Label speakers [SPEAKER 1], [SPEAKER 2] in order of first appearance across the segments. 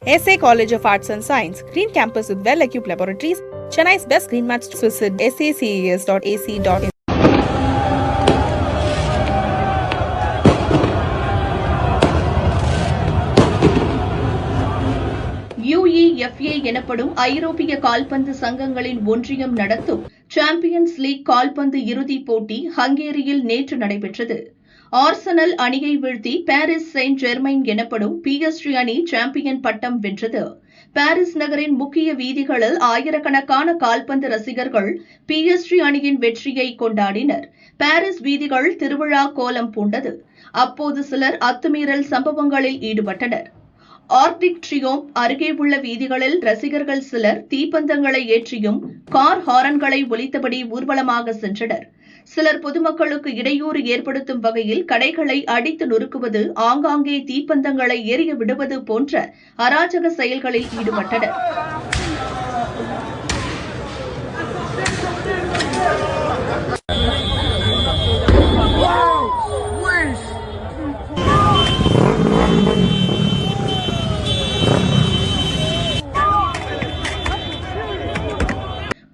[SPEAKER 1] SA College of Arts and Science, Green Campus with well-equipped laboratories, Chennai's best green match. Visit sacas.ac.in.
[SPEAKER 2] UEFA எனப்படும் ஐரோப்பிய கால்பந்து சங்கங்களின் ஒன்றியம் நடத்தும் சாம்பியன்ஸ் லீக் கால்பந்து இறுதிப் போட்டி ஹங்கேரியில் நேற்று நடைபெற்றது. ஆர்சனல் அணியை வீழ்த்தி பாரிஸ் செயின்ட் ஜெர்மைன் எனப்படும் PSG அணி சாம்பியன் பட்டம் வென்றது. பாரிஸ் நகரின் முக்கிய வீதிகளில் ஆயிரக்கணக்கான கால்பந்து ரசிகர்கள் PSG அணியின் வெற்றியை கொண்டாடினர். பாரிஸ் வீதிகள் திருவிழா கோலம் பூண்டது. அப்போது சிலர் அத்துமீறல் சம்பவங்களில் ஈடுபட்டனர். ஆர்டிக் ட்ரியோம் அருகே உள்ள வீதிகளில் ரசிகர்கள் சிலர் தீப்பந்தங்களை ஏற்றியும் கார் ஹாரன்களை ஒலித்தபடி ஊர்வலமாக சென்றனர். சிலர் பொதுமக்களுக்கு இடையூறு ஏற்படுத்தும் வகையில் கடைகளை அடித்து நொறுக்குவது, ஆங்காங்கே தீப்பந்தங்களை எரிய விடுவது போன்ற அராஜக செயல்களில் ஈடுபட்டனர்.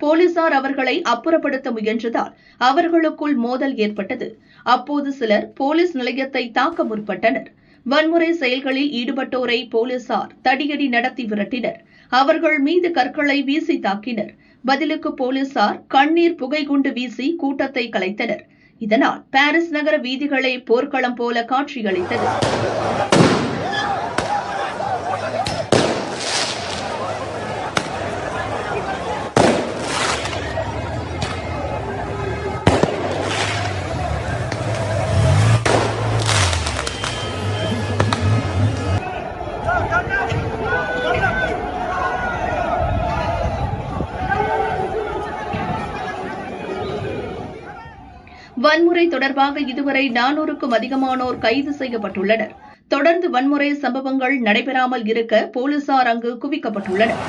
[SPEAKER 2] போலீசார் அவர்களை அப்புறப்படுத்த முயன்றதால் அவர்களுக்குள் மோதல் ஏற்பட்டது. அப்போது சிலர் போலீஸ் நிலையத்தை தாக்க முற்பட்டனர். வன்முறை செயல்களில் ஈடுபட்டோரை போலீசார் தடியடி நடத்தி விரட்டினர். அவர்கள் மீது கற்களை வீசி தாக்கினர். பதிலுக்கு போலீசார் கண்ணீர் புகைகுண்டு வீசி கூட்டத்தை கலைத்தனர். இதனால் பாரிஸ் நகர வீதிகளே போர்க்களம் போல காட்சியளித்தது. வன்முறை தொடர்பாக இதுவரை 400க்கும் அதிகமானோர் கைது செய்யப்பட்டுள்ளனர். தொடர்ந்து வன்முறை சம்பவங்கள் நடைபெறாமல் இருக்க போலீசார் அங்கு குவிக்கப்பட்டுள்ளனர்.